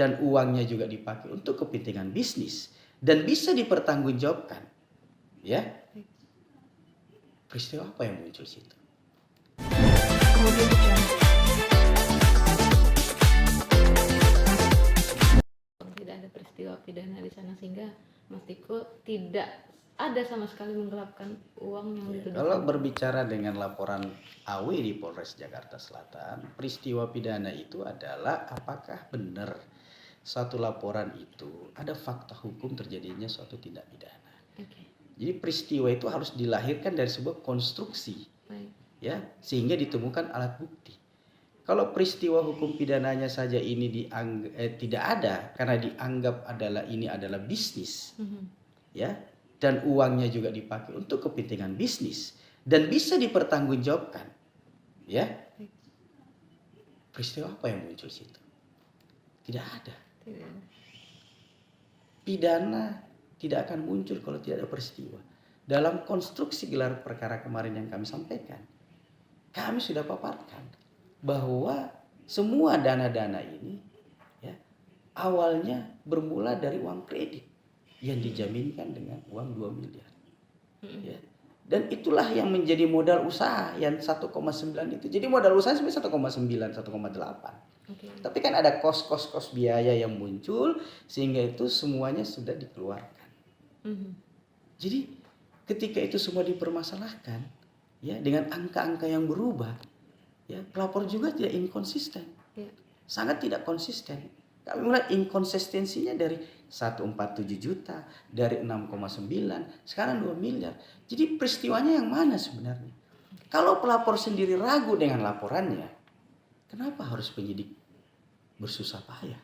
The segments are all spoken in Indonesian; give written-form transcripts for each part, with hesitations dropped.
dan uangnya juga dipakai untuk kepentingan bisnis dan bisa dipertanggungjawabkan, ya. Peristiwa apa yang muncul situ? Kemudian tidak ada peristiwa pidana di sana sehingga Mas Tiko tidak ada sama sekali menggelapkan uang yang dituduhkan. Kalau berbicara dengan laporan AW di Polres Jakarta Selatan, peristiwa pidana itu adalah apakah benar suatu laporan itu ada fakta hukum terjadinya suatu tindak pidana. Okay. Jadi peristiwa itu harus dilahirkan dari sebuah konstruksi, ya, sehingga ditemukan alat bukti. Kalau peristiwa hukum pidananya saja ini tidak ada karena dianggap ini adalah bisnis, ya, dan uangnya juga dipakai untuk kepentingan bisnis dan bisa dipertanggungjawabkan, ya. Peristiwa apa yang muncul situ? Tidak ada. Pidana tidak akan muncul kalau tidak ada peristiwa. Dalam konstruksi gelar perkara kemarin yang kami sampaikan, kami sudah paparkan bahwa semua dana-dana ini, ya, awalnya bermula dari uang kredit yang dijaminkan dengan uang 2 miliar. Ya. Dan itulah yang menjadi modal usaha yang 1,9 itu. Jadi modal usaha sebenarnya 1,9, 1,8. Okay. Tapi kan ada kos biaya yang muncul sehingga itu semuanya sudah dikeluarkan. Jadi ketika itu semua dipermasalahkan, ya, dengan angka-angka yang berubah, ya, pelapor juga tidak inkonsisten, sangat tidak konsisten. Kami melihat inkonsistensinya dari 147 juta, dari 6,9, sekarang 2 miliar. Jadi peristiwanya yang mana sebenarnya? Kalau pelapor sendiri ragu dengan laporannya, kenapa harus penyidik bersusah payah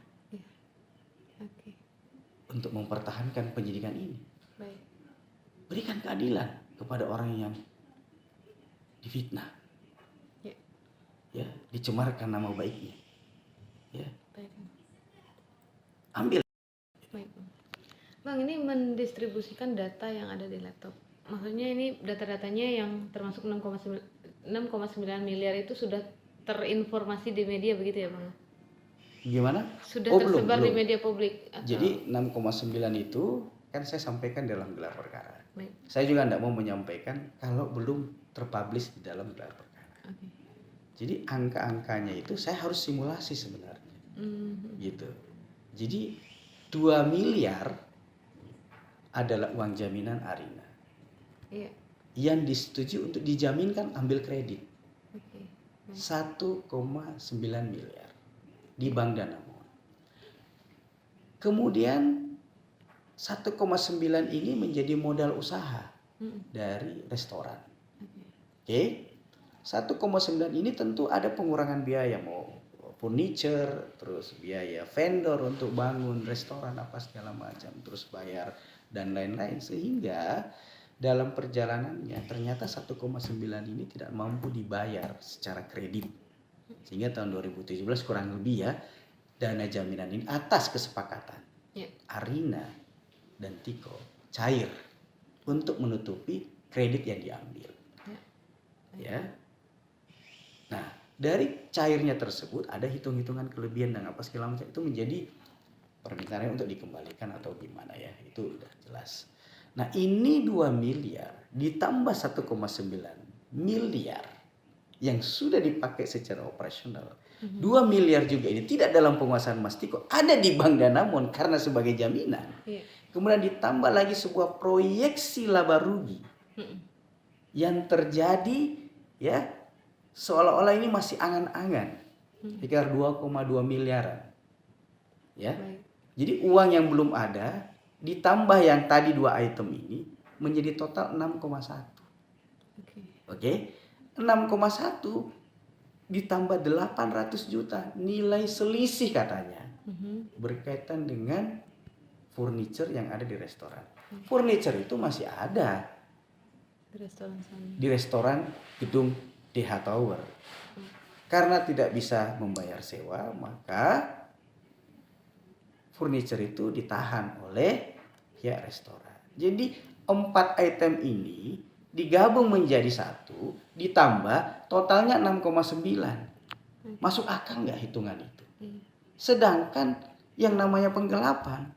untuk mempertahankan penyidikan ini? Berikan keadilan kepada orang yang difitnah, ya, dicemarkan nama baiknya, ya. Ambil. Bang, ini mendistribusikan data yang ada di laptop. Maksudnya ini data-datanya yang termasuk 6,9 miliar itu sudah terinformasi di media begitu ya, Bang? Gimana? Sudah tersebar belum. Di media publik. Atau? Jadi 6,9 itu kan saya sampaikan dalam gelar perkara. Saya juga tidak mau menyampaikan kalau belum terpublish di dalam gelar perkara. Jadi angka-angkanya itu saya harus simulasi sebenarnya. Gitu. Jadi 2 miliar adalah uang jaminan Arina. Yang disetujui untuk dijaminkan ambil kredit. 1,9 miliar di Bank Danamon. Kemudian 1,9 ini menjadi modal usaha dari restoran. Oke. 1,9 ini tentu ada pengurangan biaya, mau furniture, terus biaya vendor untuk bangun restoran apa segala macam, terus bayar dan lain-lain, sehingga dalam perjalanannya ternyata 1,9 ini tidak mampu dibayar secara kredit. Sehingga tahun 2017 kurang lebih, ya, dana jaminan ini atas kesepakatan Arina dan Tiko cair untuk menutupi kredit yang diambil. Ya. Nah, dari cairnya tersebut ada hitung-hitungan kelebihan dan apa segala macam, itu menjadi permintaannya untuk dikembalikan atau gimana, ya, itu udah jelas. Nah, ini 2 miliar ditambah 1,9 miliar yang sudah dipakai secara operasional. 2 miliar juga ini tidak dalam penguasaan Mas Tiko, ada di Bank Danamon karena sebagai jaminan. Kemudian ditambah lagi sebuah proyeksi laba rugi yang terjadi, ya, seolah-olah ini masih angan-angan, sekitar 2,2 miliaran. Ya. Jadi uang yang belum ada ditambah yang tadi 2 item ini menjadi total 6,1. Oke. 6,1 ditambah 800 juta nilai selisih katanya. Berkaitan dengan furniture yang ada di restoran. Furniture itu masih ada di restoran gedung DH Tower. Karena tidak bisa membayar sewa, maka furniture itu ditahan oleh pihak restoran. Jadi 4 item ini digabung menjadi 1, ditambah totalnya 6,9. Masuk akal nggak hitungan itu? Sedangkan yang namanya penggelapan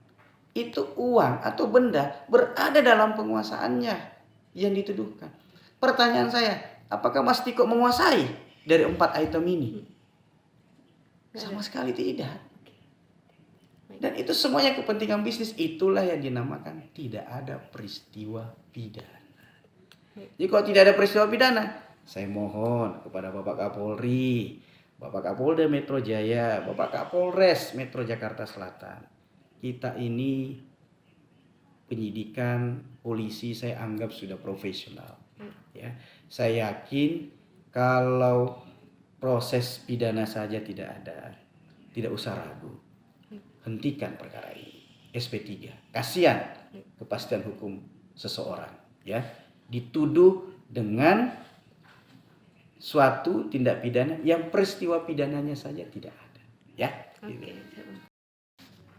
itu uang atau benda berada dalam penguasaannya yang dituduhkan. Pertanyaan saya, apakah Mas Tiko menguasai dari 4 item ini? Sama sekali tidak. Dan itu semuanya kepentingan bisnis. Itulah yang dinamakan tidak ada peristiwa pidana. Jadi kalau tidak ada peristiwa pidana, saya mohon kepada Bapak Kapolri, Bapak Kapolda Metro Jaya, Bapak Kapolres Metro Jakarta Selatan, kita ini penyidikan polisi saya anggap sudah profesional. Ya, saya yakin kalau proses pidana saja tidak ada, tidak usah ragu, hentikan perkara ini. SP3, kasihan kepastian hukum seseorang, ya, dituduh dengan suatu tindak pidana yang peristiwa pidananya saja tidak ada, ya.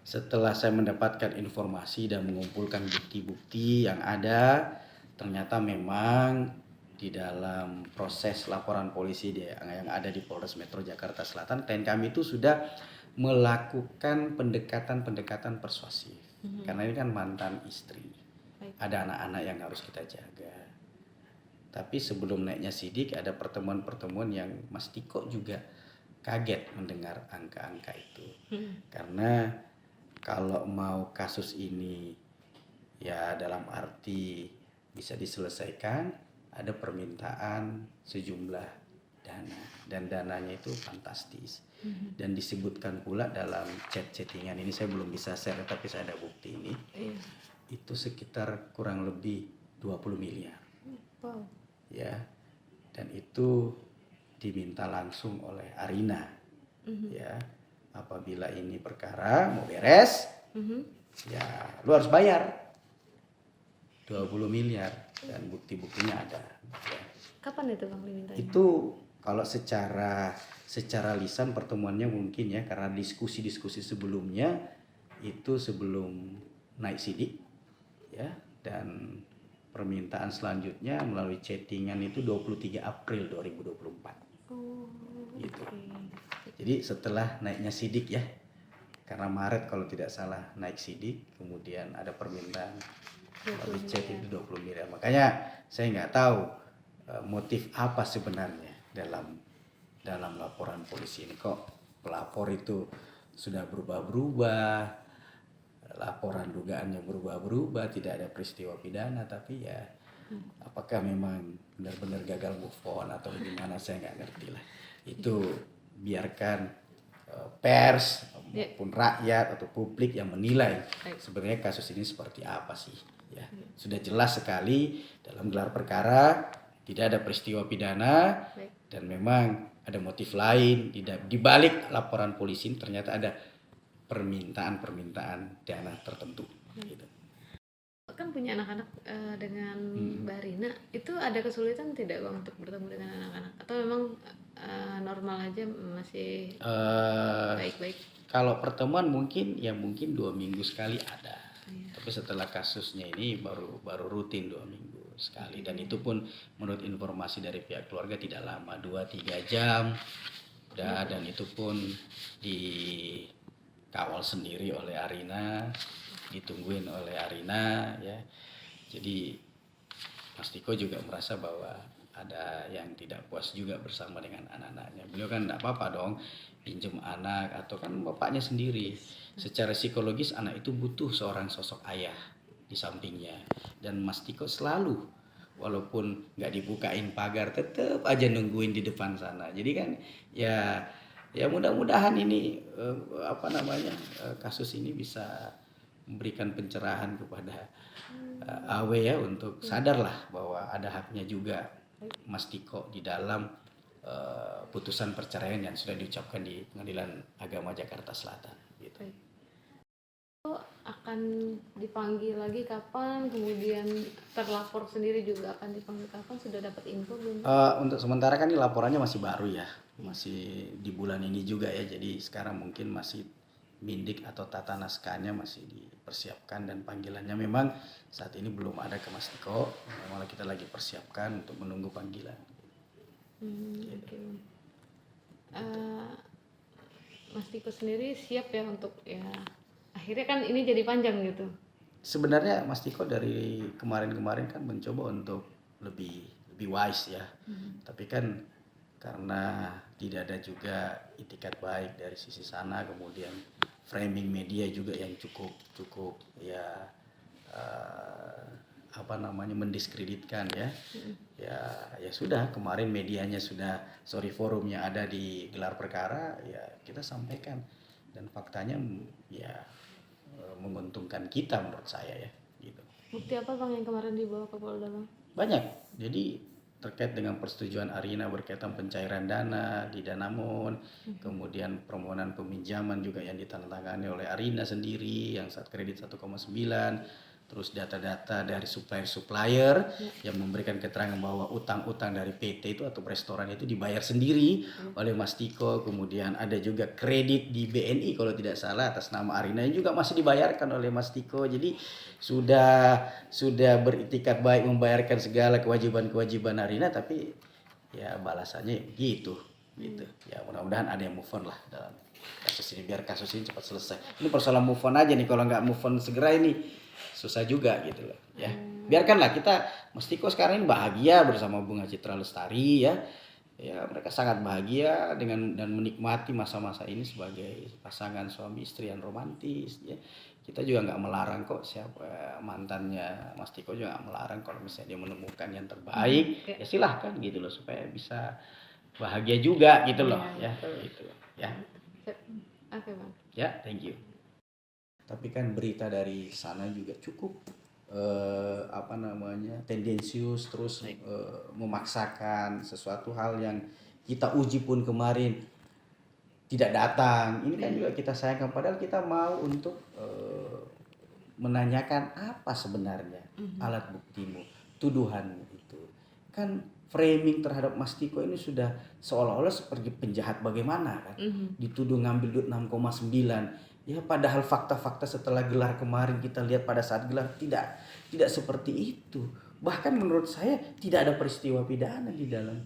Setelah saya mendapatkan informasi dan mengumpulkan bukti-bukti yang ada, ternyata memang di dalam proses laporan polisi yang ada di Polres Metro Jakarta Selatan, klien kami itu sudah melakukan pendekatan persuasif. Karena ini kan mantan istri, ada anak-anak yang harus kita jaga. Tapi sebelum naiknya sidik ada pertemuan-pertemuan yang Mas Tiko juga kaget mendengar angka-angka itu. Karena kalau mau kasus ini ya dalam arti bisa diselesaikan, ada permintaan sejumlah dana dan dananya itu fantastis. Dan disebutkan pula dalam chat-chattingan ini, saya belum bisa share tapi saya ada bukti ini. Itu sekitar kurang lebih 20 miliar. Wow. Ya. Dan itu diminta langsung oleh Arina. Ya. Apabila ini perkara mau beres, ya lu harus bayar 20 miliar dan bukti-buktinya ada. Ya. Kapan itu Bang dimintanya? Itu kalau secara lisan pertemuannya mungkin ya, karena diskusi sebelumnya itu sebelum naik sidik ya, dan permintaan selanjutnya melalui chattingan itu 23 April 2024. Gitu. Jadi setelah naiknya sidik ya, karena Maret kalau tidak salah naik sidik, kemudian ada permintaan melalui chat itu 20 miliar. Makanya saya nggak tahu motif apa sebenarnya dalam laporan polisi ini. Kok pelapor itu sudah berubah-berubah, laporan dugaannya berubah-berubah, tidak ada peristiwa pidana, tapi ya apakah memang benar-benar gagal move on atau gimana, saya nggak ngerti lah. Itu biarkan pers maupun rakyat atau publik yang menilai sebenarnya kasus ini seperti apa sih. Ya, sudah jelas sekali dalam gelar perkara tidak ada peristiwa pidana. Dan memang ada motif lain di balik laporan polisi, ternyata ada permintaan dana tertentu. Gitu. Kan punya anak-anak dengan Mbak Rina, itu ada kesulitan tidak Bang untuk bertemu dengan anak-anak? Atau memang normal aja, masih baik-baik? Kalau pertemuan mungkin 2 minggu sekali ada. Tapi setelah kasusnya ini baru rutin 2 minggu sekali, dan itu pun menurut informasi dari pihak keluarga tidak lama, 2-3 jam udah, dan itu pun dikawal sendiri oleh Arina, ditungguin oleh Arina ya. Jadi Mas Tiko juga merasa bahwa ada yang tidak puas juga bersama dengan anak-anaknya. Beliau kan enggak apa-apa dong pinjam anak, atau kan bapaknya sendiri. Secara psikologis anak itu butuh seorang sosok ayah di sampingnya, dan Mas Tiko selalu walaupun nggak dibukain pagar tetap aja nungguin di depan sana. Jadi kan ya mudah-mudahan ini kasus ini bisa memberikan pencerahan kepada Awe ya, untuk sadarlah bahwa ada haknya juga Mas Tiko di dalam putusan perceraian yang sudah diucapkan di Pengadilan Agama Jakarta Selatan. Gitu. Akan dipanggil lagi kapan? Kemudian terlapor sendiri juga akan dipanggil kapan? Sudah dapat info belum? Untuk sementara kan ini laporannya masih baru ya, masih di bulan ini juga ya. Jadi sekarang mungkin masih mindik atau tata naskahnya masih dipersiapkan, dan panggilannya memang saat ini belum ada ke Mas Tiko. Malah kita lagi persiapkan untuk menunggu panggilan. Okay. Mas Tiko sendiri siap ya untuk ya akhirnya kan ini jadi panjang gitu. Sebenarnya Mas Tiko dari kemarin-kemarin kan mencoba untuk lebih wise ya. Tapi kan karena tidak ada juga itikat baik dari sisi sana, kemudian framing media juga yang cukup ya apa namanya mendiskreditkan ya. Ya sudah, kemarin medianya sudah, forumnya ada di gelar perkara, ya kita sampaikan, dan faktanya ya menguntungkan kita menurut saya ya gitu. Bukti apa Bang yang kemarin dibawa ke Polda Bang? Banyak. Jadi terkait dengan persetujuan Arina berkaitan pencairan dana di Danamon, kemudian permohonan peminjaman juga yang ditandatangani oleh Arina sendiri yang saat kredit 1,9, terus data-data dari supplier yang memberikan keterangan bahwa utang-utang dari PT itu atau restoran itu dibayar sendiri oleh Mas Tiko, kemudian ada juga kredit di BNI kalau tidak salah atas nama Arina yang juga masih dibayarkan oleh Mas Tiko. Jadi sudah beritikat baik membayarkan segala kewajiban Arina, tapi ya balasannya begitu gitu. Ya mudah-mudahan ada yang move on lah dalam kasus ini, biar kasus ini cepat selesai. Ini persoalan move on aja nih, kalau nggak move on segera ini susah juga gitu loh ya. Biarkanlah kita, Mas Tiko sekarang ini bahagia bersama Bunga Citra Lestari ya. Ya mereka sangat bahagia dengan dan menikmati masa-masa ini sebagai pasangan suami istri yang romantis ya. Kita juga nggak melarang kok, siapa mantannya Mas Tiko juga nggak melarang kalau misalnya dia menemukan yang terbaik, ya silahkan gitu loh, supaya bisa bahagia juga gitu loh ya gitu ya. Oke Bang. Ya, thank you. Tapi kan berita dari sana juga cukup apa namanya tendensius, terus memaksakan sesuatu hal yang kita uji pun kemarin tidak datang. Ini kan juga kita sayangkan, padahal kita mau untuk menanyakan apa sebenarnya alat buktimu, tuduhanmu itu. Kan framing terhadap Mas Tiko ini sudah seolah-olah seperti penjahat bagaimana kan. Dituduh ngambil duit 6,9. Ya padahal fakta-fakta setelah gelar kemarin kita lihat pada saat gelar tidak seperti itu. Bahkan menurut saya tidak ada peristiwa pidana di dalam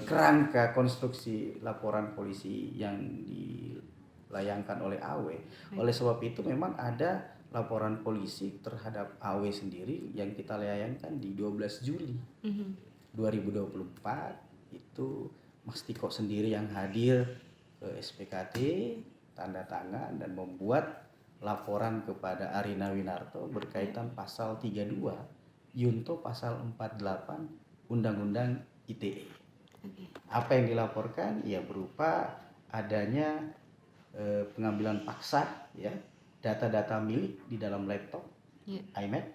kerangka konstruksi laporan polisi yang dilayangkan oleh AW. Oleh sebab itu memang ada laporan polisi terhadap AW sendiri yang kita layangkan di 12 Juli 2024. Itu Mas Tiko sendiri yang hadir ke SPKT, tanda tangan dan membuat laporan kepada Arina Winarto berkaitan pasal 32 Yunto pasal 48 Undang-Undang ITE. Apa yang dilaporkan ya berupa adanya pengambilan paksa ya data-data milik di dalam laptop iMac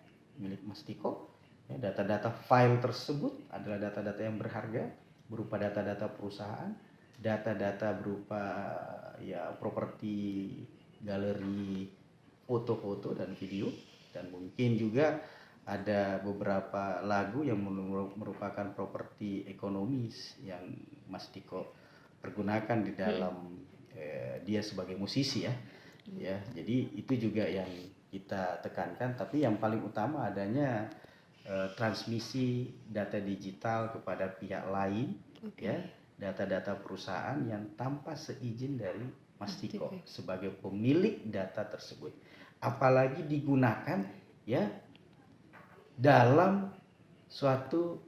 milik Mas Tiko. Ya, data-data file tersebut adalah data-data yang berharga berupa data-data perusahaan, data-data berupa ya properti, galeri, foto-foto dan video, dan mungkin juga ada beberapa lagu yang merupakan properti ekonomis yang Mas Tiko pergunakan di dalam dia sebagai musisi ya. Ya, jadi itu juga yang kita tekankan, tapi yang paling utama adanya transmisi data digital kepada pihak lain ya, data-data perusahaan yang tanpa seizin dari Mas Tiko sebagai pemilik data tersebut, apalagi digunakan ya dalam suatu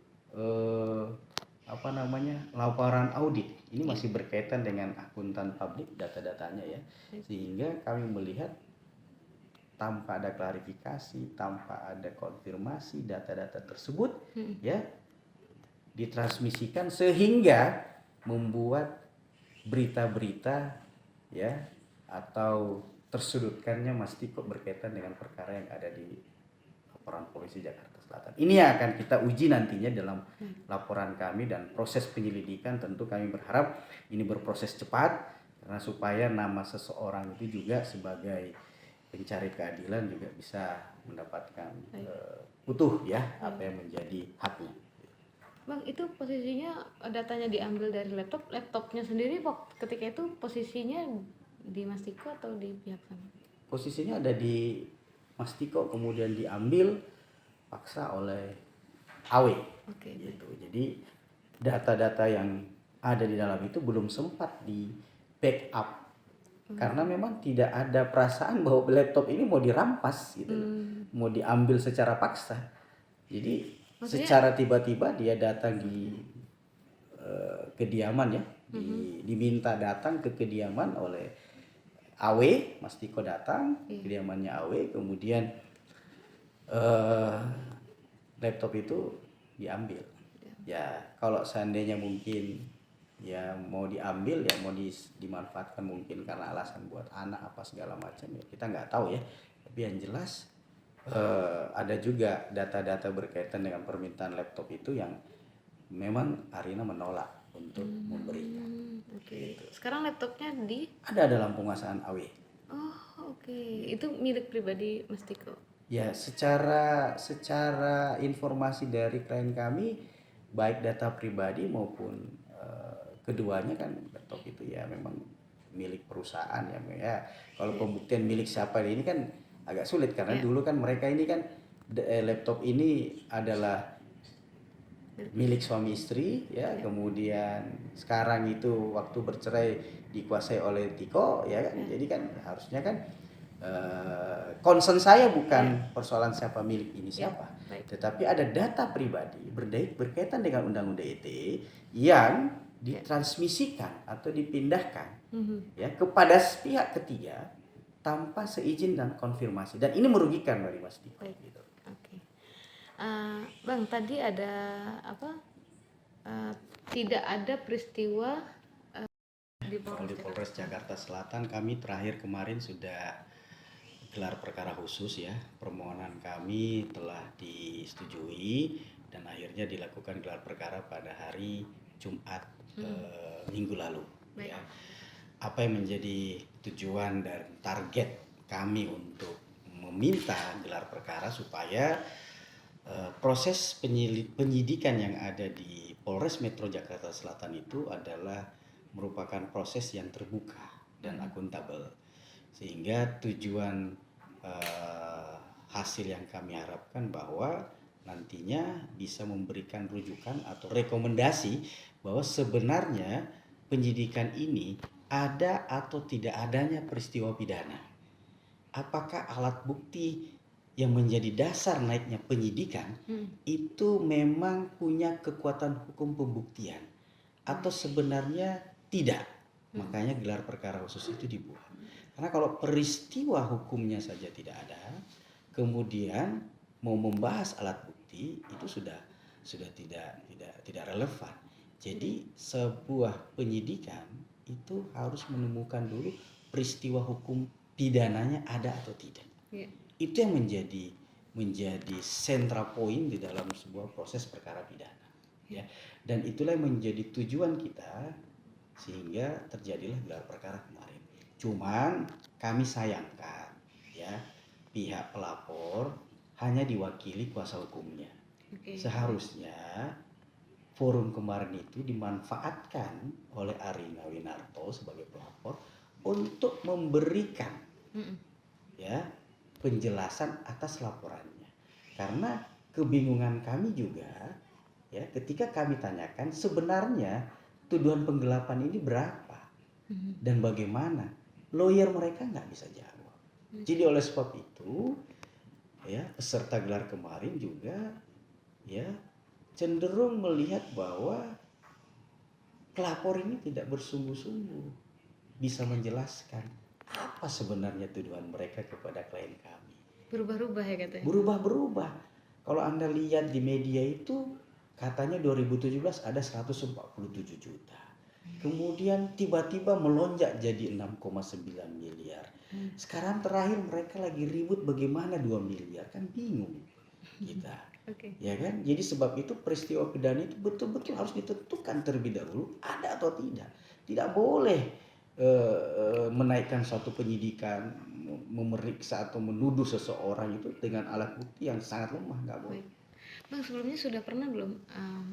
apa namanya laporan audit. Ini masih berkaitan dengan akuntan publik data-datanya ya, sehingga kami melihat tanpa ada klarifikasi, tanpa ada konfirmasi data-data tersebut ya ditransmisikan sehingga membuat berita-berita ya atau tersudutkannya Mas Tiko berkaitan dengan perkara yang ada di laporan polisi Jakarta Selatan. Ini yang akan kita uji nantinya dalam laporan kami, dan proses penyelidikan tentu kami berharap ini berproses cepat karena supaya nama seseorang itu juga sebagai pencari keadilan juga bisa mendapatkan utuh ya apa yang menjadi haknya. Bang, itu posisinya datanya diambil dari laptopnya sendiri ketika itu posisinya di Mas Tiko atau di pihak sana? Posisinya ada di Mas Tiko, kemudian diambil paksa oleh AW. Gitu. Jadi data-data yang ada di dalam itu belum sempat di backup Karena memang tidak ada perasaan bahwa laptop ini mau dirampas gitu loh. Mau diambil secara paksa. Jadi Maksudnya- secara tiba-tiba dia datang di kediaman ya, diminta datang ke kediaman oleh AW, Mas Tiko datang kediamannya AW, kemudian laptop itu diambil. Ya kalau seandainya mungkin ya mau diambil ya mau dimanfaatkan mungkin karena alasan buat anak apa segala macam ya kita nggak tahu ya. Tapi yang jelas ada juga data-data berkaitan dengan permintaan laptop itu yang memang Arina menolak untuk memberikan. Oke. Sekarang laptopnya Ada dalam penguasaan AW. Oh, oke. Itu milik pribadi Mas Tiko. Ya, secara informasi dari klien kami, baik data pribadi maupun keduanya kan laptop itu ya memang milik perusahaan ya. Ya, kalau pembuktian milik siapa ini kan agak sulit karena dulu kan mereka ini kan laptop ini adalah milik suami istri ya, kemudian sekarang itu waktu bercerai dikuasai oleh Tiko ya kan. Jadi kan harusnya kan concern saya bukan persoalan siapa milik ini siapa, tetapi ada data pribadi berkaitan dengan undang-undang ITE yang ditransmisikan atau dipindahkan ya kepada pihak ketiga tanpa seizin dan konfirmasi, dan ini merugikan dari Mas Tiko. Gitu. Oke. Bang, tadi ada apa? Tidak ada peristiwa di Polres Jakarta Selatan. Kami terakhir kemarin sudah gelar perkara khusus ya, permohonan kami telah disetujui dan akhirnya dilakukan gelar perkara pada hari Jumat minggu lalu. Ya. Apa yang menjadi tujuan dan target kami untuk meminta gelar perkara supaya proses penyidikan yang ada di Polres Metro Jakarta Selatan itu adalah merupakan proses yang terbuka dan akuntabel, sehingga tujuan hasil yang kami harapkan bahwa nantinya bisa memberikan rujukan atau rekomendasi bahwa sebenarnya penyidikan ini ada atau tidak adanya peristiwa pidana. Apakah alat bukti yang menjadi dasar naiknya penyidikan itu memang punya kekuatan hukum pembuktian atau sebenarnya tidak. Makanya gelar perkara khusus itu dibuat. Karena kalau peristiwa hukumnya saja tidak ada, kemudian mau membahas alat bukti itu sudah tidak relevan. Jadi sebuah penyidikan itu harus menemukan dulu peristiwa hukum pidananya ada atau tidak. Itu yang menjadi central point di dalam sebuah proses perkara pidana. Ya. Dan itulah yang menjadi tujuan kita sehingga terjadilah gelar perkara kemarin. Cuman kami sayangkan ya pihak pelapor hanya diwakili kuasa hukumnya. Seharusnya forum kemarin itu dimanfaatkan oleh Arina Winarto sebagai pelapor untuk memberikan ya penjelasan atas laporannya. Karena kebingungan kami juga ya ketika kami tanyakan sebenarnya tuduhan penggelapan ini berapa dan bagaimana, lawyer mereka nggak bisa jawab. Jadi oleh sebab itu ya peserta gelar kemarin juga ya cenderung melihat bahwa pelapor ini tidak bersungguh-sungguh bisa menjelaskan apa sebenarnya tuduhan mereka kepada klien kami. Berubah-ubah ya katanya. Berubah-berubah. Kalau Anda lihat di media itu katanya 2017 ada 147 juta. Kemudian tiba-tiba melonjak jadi 6,9 miliar. Sekarang terakhir mereka lagi ribut bagaimana 2 miliar. Kan bingung kita. Ya kan? Jadi sebab itu peristiwa pidana itu betul-betul harus ditentukan terlebih dahulu ada atau tidak. Tidak boleh menaikkan suatu penyidikan, memeriksa atau menuduh seseorang itu dengan alat bukti yang sangat lemah, nggak boleh. Bang, sebelumnya sudah pernah belum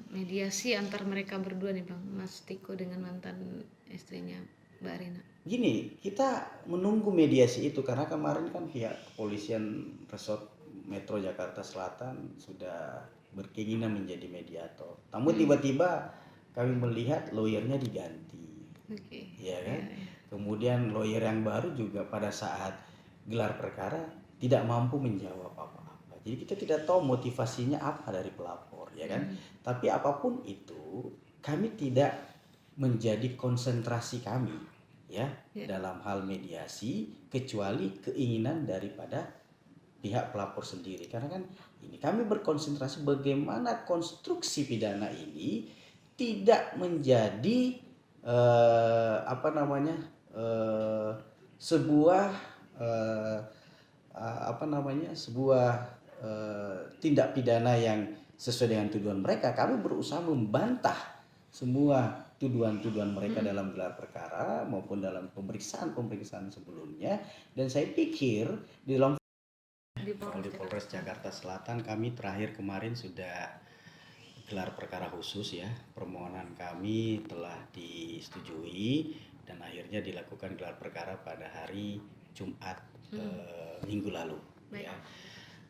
mediasi antar mereka berdua nih Bang, Mas Tiko dengan mantan istrinya Mbak Arina? Gini, kita menunggu mediasi itu karena kemarin kan pihak kepolisian Resort Metro Jakarta Selatan sudah berkeinginan menjadi mediator. Namun tiba-tiba kami melihat lawyernya diganti. Ya kan? Kemudian lawyer yang baru juga pada saat gelar perkara tidak mampu menjawab apa-apa. Jadi kita tidak tahu motivasinya apa dari pelapor, ya kan? Tapi apapun itu, kami tidak menjadi konsentrasi kami, ya, dalam hal mediasi, kecuali keinginan daripada pihak pelapor sendiri. Karena kan ini kami berkonsentrasi bagaimana konstruksi pidana ini tidak menjadi sebuah sebuah tindak pidana yang sesuai dengan tuduhan mereka. Kami berusaha membantah semua tuduhan-tuduhan mereka dalam gelar perkara maupun dalam pemeriksaan sebelumnya. Dan saya pikir di dalam Polres Jakarta Selatan kami terakhir kemarin sudah gelar perkara khusus, ya. Permohonan kami telah disetujui dan akhirnya dilakukan gelar perkara pada hari Jumat minggu lalu. Ya.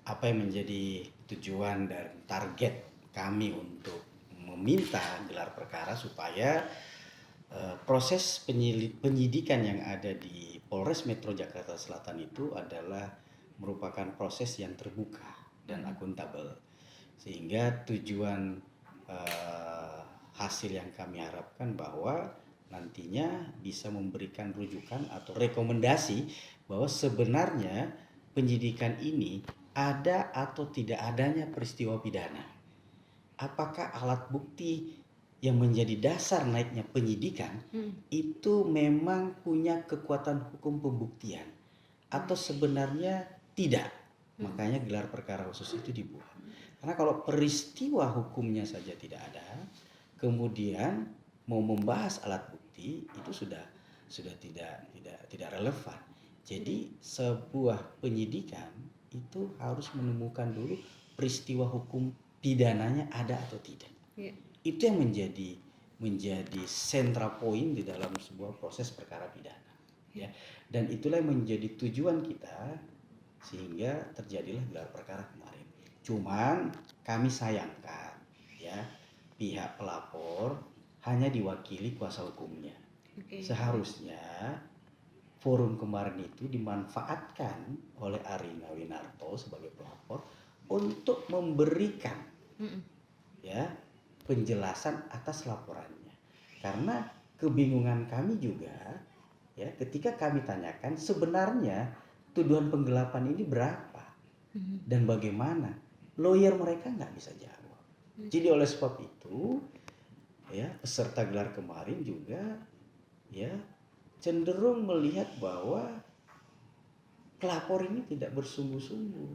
Apa yang menjadi tujuan dan target kami untuk meminta gelar perkara supaya proses penyidikan yang ada di Polres Metro Jakarta Selatan itu adalah merupakan proses yang terbuka dan akuntabel, sehingga tujuan hasil yang kami harapkan bahwa nantinya bisa memberikan rujukan atau rekomendasi bahwa sebenarnya penyidikan ini ada atau tidak adanya peristiwa pidana. Apakah alat bukti yang menjadi dasar naiknya penyidikan itu memang punya kekuatan hukum pembuktian atau sebenarnya tidak. Makanya gelar perkara khusus itu dibuat. Karena kalau peristiwa hukumnya saja tidak ada, kemudian mau membahas alat bukti itu sudah tidak relevan. Jadi sebuah penyidikan itu harus menemukan dulu peristiwa hukum pidananya ada atau tidak. Itu yang menjadi central point di dalam sebuah proses perkara pidana, ya. Dan itulah yang menjadi tujuan kita sehingga terjadilah gelar perkara kemarin. Cuman kami sayangkan, ya, pihak pelapor hanya diwakili kuasa hukumnya. Seharusnya forum kemarin itu dimanfaatkan oleh Arina Winarto sebagai pelapor untuk memberikan ya penjelasan atas laporannya. Karena kebingungan kami juga, ya, ketika kami tanyakan sebenarnya tuduhan penggelapan ini berapa dan bagaimana, lawyer mereka nggak bisa jawab. Jadi oleh sebab itu, ya, peserta gelar kemarin juga, ya, cenderung melihat bahwa pelapor ini tidak bersungguh-sungguh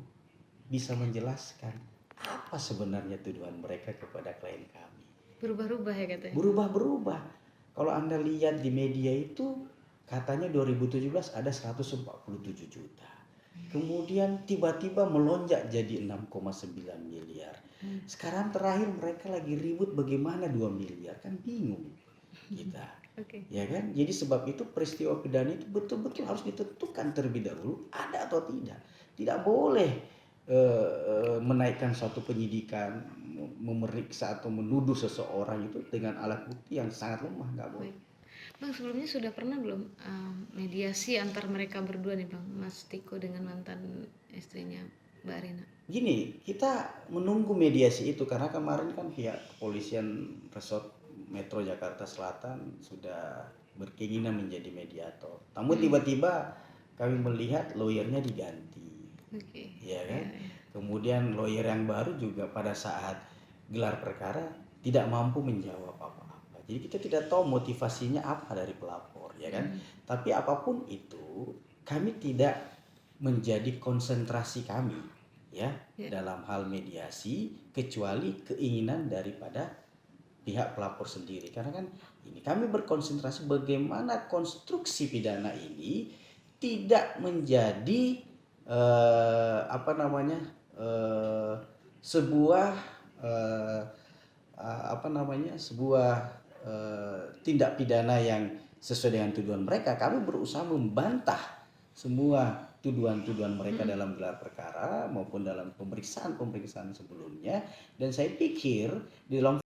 bisa menjelaskan apa sebenarnya tuduhan mereka kepada klien kami. Berubah-ubah ya katanya. Berubah-berubah. Kalau Anda lihat di media itu katanya 2017 ada 147 juta. Kemudian tiba-tiba melonjak jadi 6,9 miliar. Sekarang terakhir mereka lagi ribut bagaimana 2 miliar. Kan bingung kita. Ya kan? Jadi sebab itu peristiwa pidana itu betul-betul harus ditentukan terlebih dahulu ada atau tidak. Tidak boleh menaikkan suatu penyidikan, memeriksa atau menuduh seseorang itu dengan alat bukti yang sangat lemah, nggak boleh. Bang, sebelumnya sudah pernah belum mediasi antar mereka berdua nih Bang, Mas Tiko dengan mantan istrinya Mbak Arina? Gini, kita menunggu mediasi itu karena kemarin kan pihak kepolisian Resort Metro Jakarta Selatan sudah berkeinginan menjadi mediator. Namun tiba-tiba kami melihat lawyernya diganti. Ya kan? Kemudian lawyer yang baru juga pada saat gelar perkara tidak mampu menjawab apa-apa. Jadi kita tidak tahu motivasinya apa dari pelapor, ya kan? Tapi apapun itu, kami tidak menjadi konsentrasi kami, ya, dalam hal mediasi, kecuali keinginan daripada pihak pelapor sendiri. Karena kan ini kami berkonsentrasi bagaimana konstruksi pidana ini tidak menjadi sebuah tindak pidana yang sesuai dengan tuduhan mereka. Kami berusaha membantah semua tuduhan-tuduhan mereka dalam gelar perkara maupun dalam pemeriksaan sebelumnya. Dan saya pikir di dalam